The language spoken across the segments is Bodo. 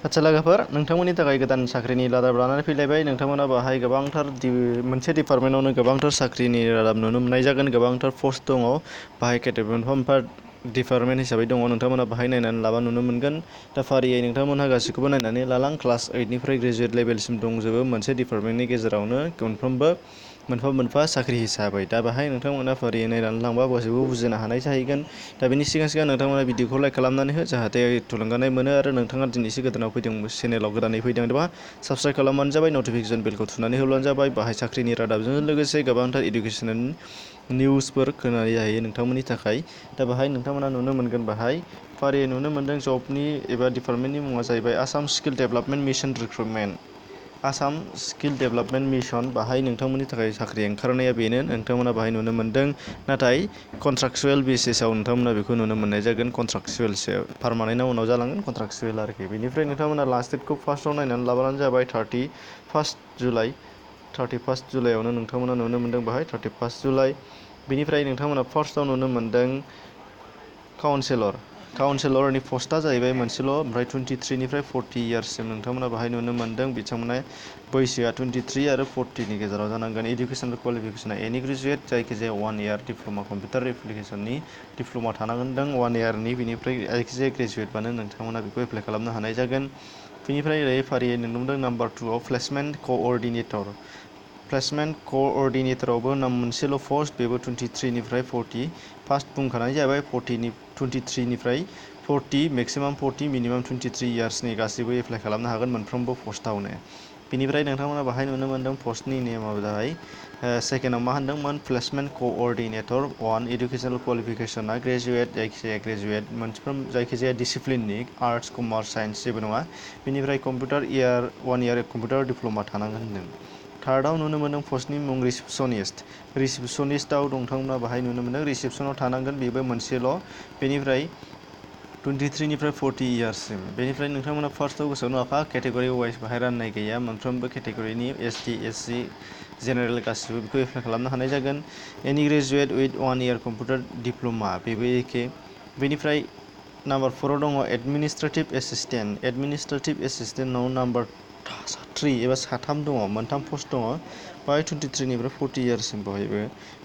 आच्छा लोगोफोर नोंथांमोननि थाखाय गोदान साख्रिनि रादाब लानानै फैलायबाय। नोंथांमोना बाहाय गोबांथार मोनसे डिपार्टमेन्टआवनो गोबांथार साख्रिनि रादाब नुनो मोननाय जागोन। गोबांथार पस्ट दङ बाहाय मोनफा डिपार्टमेन्ट हिसाबै दङ। नोंथांमोना बाहाय नायनानै लाबा नुनो मोनगोन। दा फारियै नोंथांमोनहा गासैखौबो नायनानै लालां। क्लास 8निफ्राय ग्रेजुवेट लेभेलसिम दंजोबो मोनसे डिपार्टमेन्टनि गेजेरावनो मोनफ्रोमबो मोनफा मोनफा साख्रि हिसाबै। दा बाहाय नोंथांमोना फारियै नायनानै लांबा गासैबो बुजिनो हानाय जाहैगोन। दा बेनि सिगां नोंथांमोना भिडिअखौ लाइक खालामनानै हो जाहाथे थुलुंगानाय मोनो आरो नोंथाङा दिनैसो गोदानाव फैदों चेनेलाव गोदानै फैदोंबा साबस्क्राइब खालामबानो जाबाय, नटिफिकेसन बेलखौ थुनानै होब्लानो जाबाय। बाहाय साख्रिनि रादाबजों लोगोसे गोबांथार इडुकेसनेल निउसफोर खोनानै जाहैयो नोंथांमोननि थाखाय। दा बाहाय नोंथांमोना नुनो मोनगोन बाहाय फारियै नुनो मोनदों जबनि एबा डिपार्टमेन्टनि मुङा जाहैबाय Assam skill development mission recruitment. Assam skill development mission बाहाय नोंथांमोननि थाखाय साख्रि ओंखारनाया बेनो नोंथांमोना बाहाय नुनो मोनदों। नाथाय कन्ट्राक्चुएल बेसिसाव नोंथांमोना बेखौ नुनो मोननाय जागोन। कन्ट्राक्चुएलसो पारमानेन्टआ उनाव जालांगोन कन्ट्राक्चुएल आरोखि। बेनिफ्राय नोंथांमोना लास्ट डेटखौ फार्स्टआव नायनानै लाबानो जाबाय 31 जुलाइ। 31 जुलाइआवनो नोंथांमोना नुनो मोनदों बाहाय 31 जुलाइ। बेनिफ्राय नोंथांमोना फार्स्टआव नुनो मोनदों काउन्सिलरनि पस्टआ जाहैबाय मोनसेल'। ओमफ्राय 23निफ्राय 40 इयार्ससिम नोंथांमोना बाहाय नुनो मोनदों। बिथांमोना बैसोआ 23 आरो 40नि गेजेराव जानांगोन। इडुकेसनेल क्वालिफिकेसना एनि ग्रेजुवेट जायखिजाया 1 इयार डिप्ल'मा कम्पिउटार एप्लिकेसननि डिप्ल'मा थानांगोन 1 इयारनि। बेनिफ्राय जायखिजाया ग्रेजुवेटबानो नोंथांमोना बेखौ एप्लाइ खालामनो हानाय जागोन। बेनिफ्राय ओरै फारियै नुनो मोनदों नाम्बार 2आव प्लेसमेन्ट क'अर्डिनेटर। प्लेसमेन्ट क'अर्डिनेटरावबो मोनसेल' पस्ट, बेबो 23निफ्राय 40। फार्स्ट बुंखानाय जाबाय 23निफ्राय 40, मेक्सिमाम 40, मिनिमाम 23 इयार्सनि गासैबो एप्लाइ खालामनो हागोन मोनफ्रोमबो पस्टआवनो। बेनिफ्राय नोंथांमोना बाहाय नुनो मोनदों पस्टनि नेमाव जाबाय सेकेन्डआव मा होनदोंमोन प्लेसमेन्ट क'अर्डिनेटर 1 इडुकेसनेल क्वालिफिकेसना ग्रेजुवेट जायखिजाया ग्रेजुवेट मोनफ्रोम जायखिजाया डिसिप्लिननि आर्टस कमार्स साइन्स जेबो नङा। बेनिफ्राय 1 इयार कम्पिउटार डिप्ल'मा थानांगोन होनदों। थार्डआव नुनो मोनदों पस्टनि मुं रिसिपसनिस्ट। रिसिपसनिस्टआव नोंथांमोना बाहाय नुनो मोनदों रिसिपसनाव थानांगोन बेबो मोनसेल'। बेनिफ्राय 23निफ्राय 40 इयार्ससिम। बेनिफ्राय नोंथांमोना फार्स्टआव गोसोआव लाफा केटेगरि वाइस बाहाय राननाय गैया। मोनफ्रोमबो केटेगरिनि ST SC जेनेरेल गासिबो बेखौ एप्लाइ खालामनो हानाय जागोन। एनि graduate with 1 year computer diploma बेबो एखे। बेनिफ्राय नाम्बार 4आव दङ एडमिनिस्ट्रेटिभ एसिस्टेन्ट। एडमिनिस्ट्रेटिभ एसिस्टेन्टआव नाम्बार 3 एबा 3 दङ, मोनथाम पस्ट दङ। बाहाय 23निफ्राय 40 इयार्ससिम बहायबो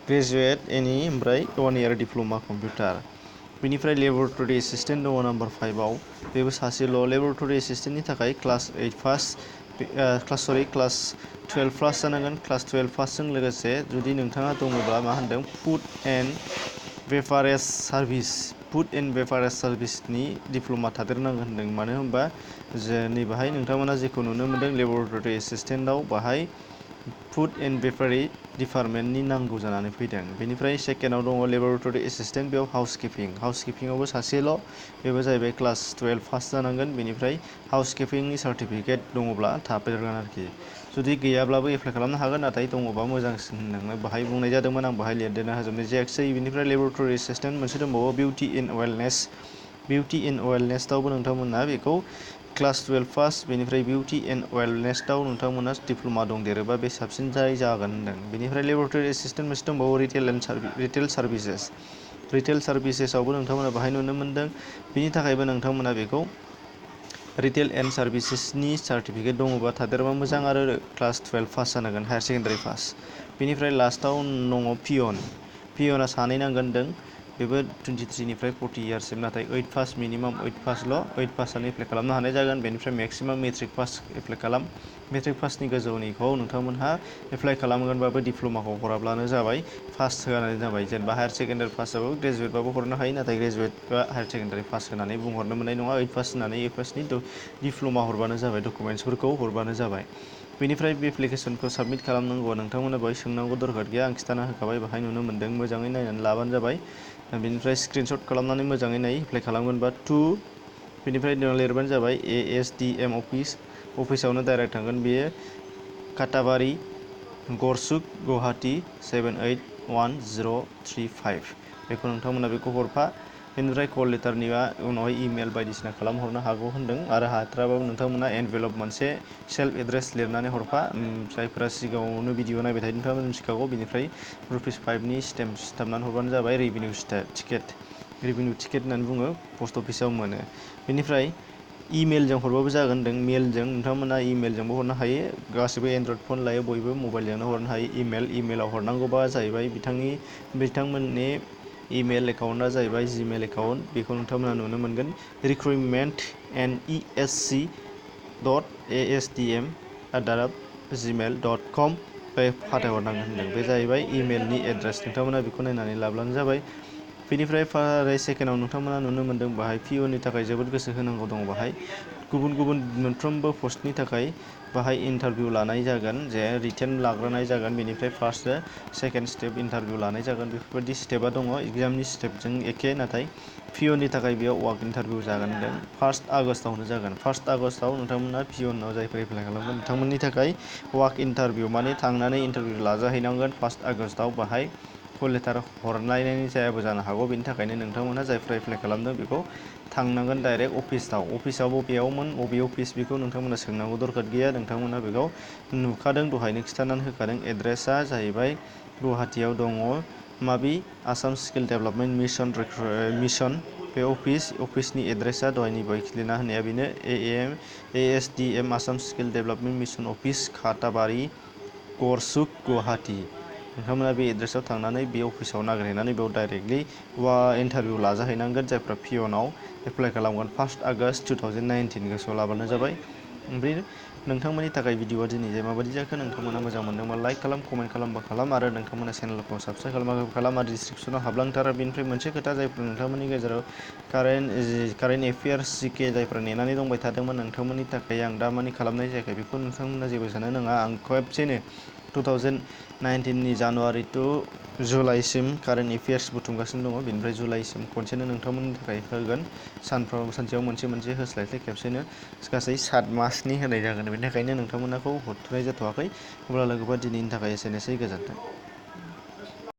ग्रेजुवेट एनि ओमफ्राय 1 इयार डिप्ल'मा कम्पिउटार। बेनिफ्राय लेबरेटरि एसिस्टेन्ट दङ नाम्बार 5आव, बेबो सासेल'। लेबरेटरि एसिस्टेन्टनि थाखाय क्लास 12 पास जानांगोन। क्लास 12 पासजों लोगोसे जुदि नोंथाङा दङब्ला मा होनदों फुड एन्ड बेभारेज सार्भिसनि डिप्ल'मा थादेरनांगोन होनदों। मानो होनबा नैबाहाय नोंथांमोना जेखौ नुनो मोनदों लेबरेटरि एसिस्टेन्टआव बाहाय फुड एन्ड बेभारेज डिपार्टमेन्टनि नांगौ जानानै फैदों। बेनिफ्राय सेकेन्डआव दङ लेबरेटरि एसिस्टेन्ट, बेयाव हाउसकिपिंआवबो सासेल', बेबो जाहैबाय क्लास 12 पास जानांगोन। बेनिफ्राय हाउसकिपिंनि सार्टिफिकेट दङब्ला थाफेरगोन आरोखि। जुदि गैयाब्लाबो एप्लाइ खालामनो हागोन, नाथाय दङबा मोजांसिन होननानै बाहाय बुंनाय जादोंमोन। आं बाहाय लिरदेरना होजोबनाय जायाखिसै। बेनिफ्राय लेबरेटरि एसिस्टेन्ट मोनसे दंबावो beauty and wellness. Beauty and वेलनेसआवबो नोंथांमोना बेखौ क्लास 12 पास। बेनिफ्राय बिउटि एन्ड वेलनेसआव नोंथांमोना डिप्ल'मा दंदेरोबा बे साबसिन जागोन होनदों। बेनिफ्राय लेबरेटरि एसिस्टेन्ट मोनसे दंबावो रिटेल सार्भिसेस। रिटेल सार्भिसेसआवबो नोंथांमोना बाहाय नुनो मोनदों। बिनि थाखायबो नोंथांमोना बेखौ रिटेल एन्ड सार्भिसेसनि सार्टिफिकेट दङबा थादेरबा मोजां आरो क्लास 12 पास जानांगोन, हायार सेकेन्डारि पास। बेनिफ्राय लास्टआव दङ पियना 2 नांगोन होनदों। बेबो 23निफ्राय 40 इयार्ससिम, नाथाय 8 पास, मिनिमाम 8 पासल'। 8 पासआनो एप्लाइ खालामनो हानाय जागोन। बेनिफ्राय मेक्सिमाम मेट्रिक पास एप्लाइ खालाम। मेट्रिक पासनि गोजौनिखौ नोंथांमोनहा एप्लाइ खालामगोनबाबो डिप्ल'माखौ हराब्लानो जाबाय, पास होनानै जाबाय। जेनेबा हायार सेकेन्डारि पासबाबो ग्रेजुवेटबाबो हरनो हायो, नाथाय ग्रेजुवेटबा हायार सेकेन्डारि पास होनानै बुंहरनो मोननाय नङा। 8 पास होनानै 8 पासनि डिप्ल'मा हरबानो जाबाय, डकुमेन्टसफोरखौ हरबानो जाबाय। बेनिफ्राय बे एप्लिकेसनखौ साबमिट खालामनांगौआ नोंथांमोना बेवहाय सोंनांगौ दरकार गैया, आं खिन्थाना होखाबाय बाहाय नुनो मोनदों। मोजाङै नायनानै लाबानो जाबाय। बेनिफ्राय स्क्रिनशट खालामनानै मोजाङै नाय। एप्लाइ खालामगोनबा 2। बेनिफ्राय लिरबानो जाबाय ASDM अफिसावनो डाइरेक्ट थांगोन। बेयो काटाबारि, गरसुक, गुवाहाटि 781035। बेखौ नोंथांमोना बेखौ हरफा। बेनिफ्राय कल लेटारनिबा उनावहाय इमेल बायदिसिना खालामहरनो हागौ होनदों। आरो हाथाराबाबो नोंथांमोना एनभेलप मोनसे सेल्फ एड्रेस लिरनानै हरफा। जायफोरा सिगाङावनो भिडिअ नायबाय थायो नोंथाङा मिथिखागौ। बेनिफ्राय ₹5नि स्टेम्प सिथाबनानै हरबानो जाबाय। रेभिनिउ टिकेट होननानै बुङो, पस्ट अफिसाव मोनो। बेनिफ्राय इमेलजों हरबाबो जागोन होनदों। मेलजों नोंथांमोना इमेलजोंबो हरनो हायो। गासिबो एन्ड्रइड फन लायो बयबो मबाइलजोंनो हरनो हायो। इमेलाव हरनांगौबा जाहैबाय बिथांमोननि इमेल एकाउन्टआ जाहैबाय जिमेल एकाउन्ट। बेखौ नोंथांमोना नुनो मोनगोन recruitment@esdm@gmail.com बे फाथायहरनांगोन होनदों। बे जाहैबाय इमेलनि एड्रेस। नोंथांमोना बेखौ नायनानै लाब्लानो जाबाय। बेनिफ्राय सेकेन्डआव नोंथांमोना नुनो मोनदों बाहाय पिअनि थाखाय जोबोद गोसो होनांगौ दङ। बाहाय गुबुन गुबुन मोनफ्रोमबो पस्टनि थाखाय बाहाय इन्टारभिउ लानाय जागोन, जे रिटेन लाग्रोनाय जागोन। बेनिफ्राय फार्स्ट सेकेन्ड स्टेप इन्टारभिउ लानाय जागोन। बेफोरबायदि स्टेपा दङ। एग्जामनि स्टेपजों एखे, नाथाय पिअनि थाखाय बेयाव वाक इन्टारभिउ जागोन होनदों। 1 आगष्टआवनो जागोन। 1 आगष्टआव नोंथांमोना पिअनाव जायफोर एप्लाइ खालामगोन बिथांमोननि थाखाय वाक इन्टारभिउ माने थांनानै इन्टारभिउ लाजाहैनांगोन 1 आगष्टआव। बाहाय कल लेटार हरलायनाय जायाबो जानो हागौ। बेनि थाखायनो नोंथांमोना जायफोर एप्लाइ खालामदों बेखौ थांनांगोन डाइरेक्ट अफिसाव। अफिसाव बबेयावमोन, बबे अफिस, बेखौ नोंथांमोना सोंनांगौ दरकार गैया। नोंथांमोना बेखौ नुखादों, दहायनो खिन्थानानै होखादों। एड्रेसा जाहैबाय गुवाहाटियाव दङ। माबि आसाम स्किल डेभेलपमेन्ट मिसन बे अफिसनि एड्रेसा दहायनि बाय खिलिना होनाया बेनो ASDM Assam skill development mission office, Khatabari, Garchuk, Guwahati. नोंथांमोना बे एड्रेसाव थांनानै बे अफिसाव नागिरहैनानै बेयाव डाइरेक्टलि इन्टारभिउ लाजाहैनांगोन जायफ्रा पिअनाव एप्लाइ खालामगोन 1 आगष्ट 2019। गोसोआव लाबानो जाबाय। ओमफ्राय नोंथांमोननि थाखाय भिडिअआ दिनै माबायदि जाखो, नोंथांमोना मोजां मोनदोंबा लाइक खालाम, कमेन्ट खालामबा खालाम, आरो नोंथांमोना चेनेलखौ साबस्क्राइब खालाम आरो डिसक्रिपसनाव हाबलांथार। बेनिफ्राय मोनसे खोथा, जायफोर नोंथांमोननि गेजेराव कारेन्ट एफेयार्स जिके जायफ्रा नेनानै दंबाय थादोंमोन, नोंथांमोननि थाखाय आं दा मानि खालामनाय जायाखै बेखौ नोंथांमोना जेबो साननो नाङा। आं खेबसेनो 2019नि जानुवारि टु जुलाइसिम कारेन्ट एफेयार्स बुथुमगासिनो दङ। बेनिफ्राय जुलाइसिम खनसेनो नोंथांमोननि थाखाय होगोन। सानसेयाव मोनसे होस्लायस्लाय खेबसेनो गासै 7 मासनि होनाय जागोन। बेनि थाखायनो नोंथांमोनाखौ हरथ'नाय जाथ'वाखै। अब्ला लोगोफोर दिनैनि थाखाय एसेनोसै, गोजोन्थों।